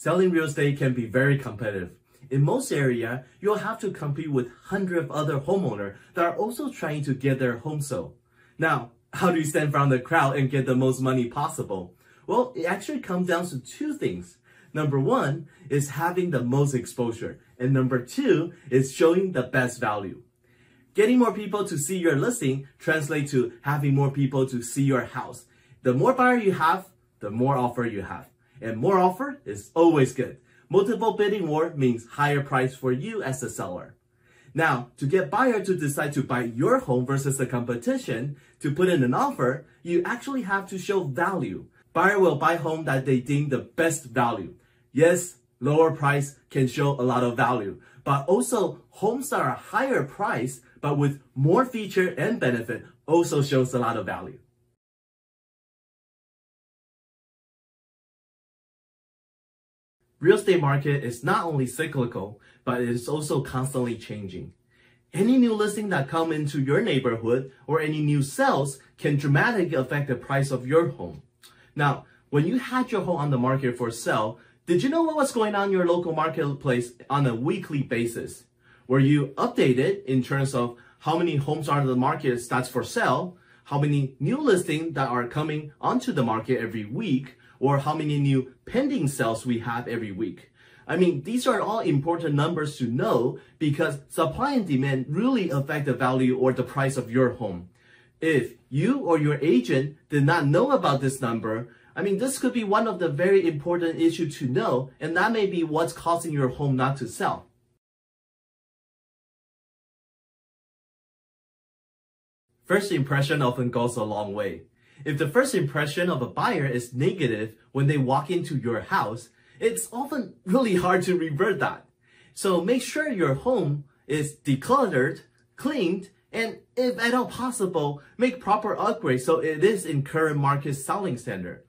Selling real estate can be very competitive. In most areas, you'll have to compete with hundreds of other homeowners that are also trying to get their home sold. Now, how do you stand from the crowd and get the most money possible? Well, it actually comes down to two things. Number one is having the most exposure, and number two is showing the best value. Getting more people to see your listing translates to having more people to see your house. The more buyer you have, the more offer you have. And more offer is always good. Multiple bidding war means higher price for you as a seller. Now, to get buyer to decide to buy your home versus the competition, to put in an offer, you actually have to show value. Buyer will buy home that they deem the best value. Yes, lower price can show a lot of value, but also homes that are higher price but with more feature and benefit also shows a lot of value. Real estate market is not only cyclical, but it is also constantly changing. Any new listing that come into your neighborhood or any new sales can dramatically affect the price of your home. Now, when you had your home on the market for sale, did you know what was going on in your local marketplace on a weekly basis? Were you updated in terms of how many homes are on the market that's for sale, how many new listings that are coming onto the market every week, or how many new pending sales we have every week? I mean, these are all important numbers to know because supply and demand really affect the value or the price of your home. If you or your agent did not know about this number, I mean, this could be one of the very important issues to know, and that may be what's causing your home not to sell. First impression often goes a long way. If the first impression of a buyer is negative when they walk into your house, it's often really hard to revert that. So make sure your home is decluttered, cleaned, and if at all possible, make proper upgrades so it is in current market selling standard.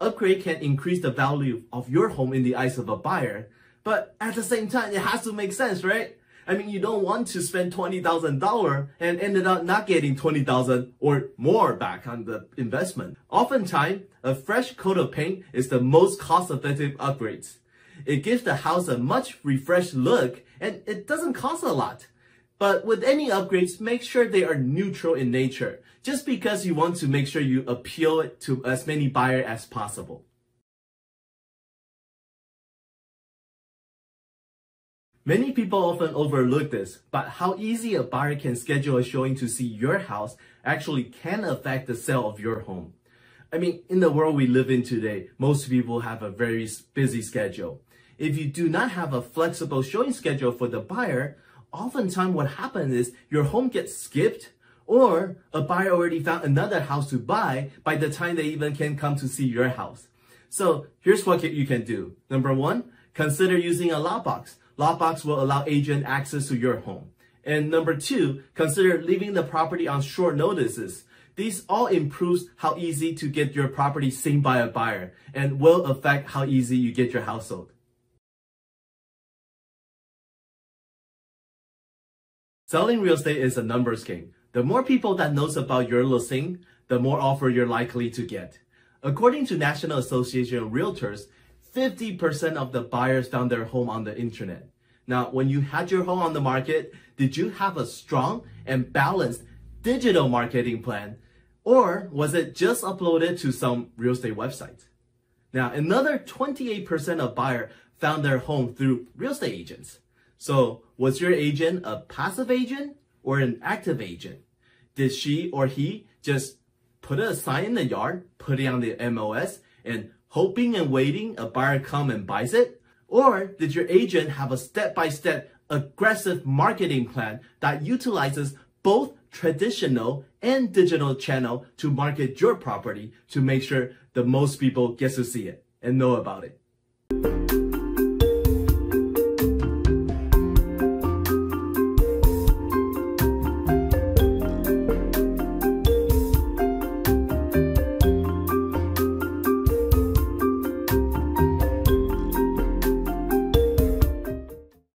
Upgrade can increase the value of your home in the eyes of a buyer, but at the same time, it has to make sense, right? I mean, you don't want to spend $20,000 and ended up not getting $20,000 or more back on the investment. Oftentimes, a fresh coat of paint is the most cost-effective upgrade. It gives the house a much refreshed look and it doesn't cost a lot. But with any upgrades, make sure they are neutral in nature, just because you want to make sure you appeal to as many buyers as possible. Many people often overlook this, but how easy a buyer can schedule a showing to see your house actually can affect the sale of your home. I mean, in the world we live in today, most people have a very busy schedule. If you do not have a flexible showing schedule for the buyer, oftentimes what happens is your home gets skipped or a buyer already found another house to buy by the time they even can come to see your house. So here's what you can do. Number one, consider using a lockbox. Lockbox will allow agent access to your home. And number two, consider leaving the property on short notices. These all improves how easy to get your property seen by a buyer and will affect how easy you get your house sold. Selling real estate is a numbers game. The more people that knows about your listing, the more offer you're likely to get. According to National Association of Realtors, 50% of the buyers found their home on the internet. Now, when you had your home on the market, did you have a strong and balanced digital marketing plan? Or was it just uploaded to some real estate website? Now, another 28% of buyers found their home through real estate agents. So, was your agent a passive agent or an active agent? Did she or he just put a sign in the yard, put it on the MLS, and hoping and waiting a buyer come and buys it? Or did your agent have a step-by-step aggressive marketing plan that utilizes both traditional and digital channel to market your property to make sure the most people get to see it and know about it?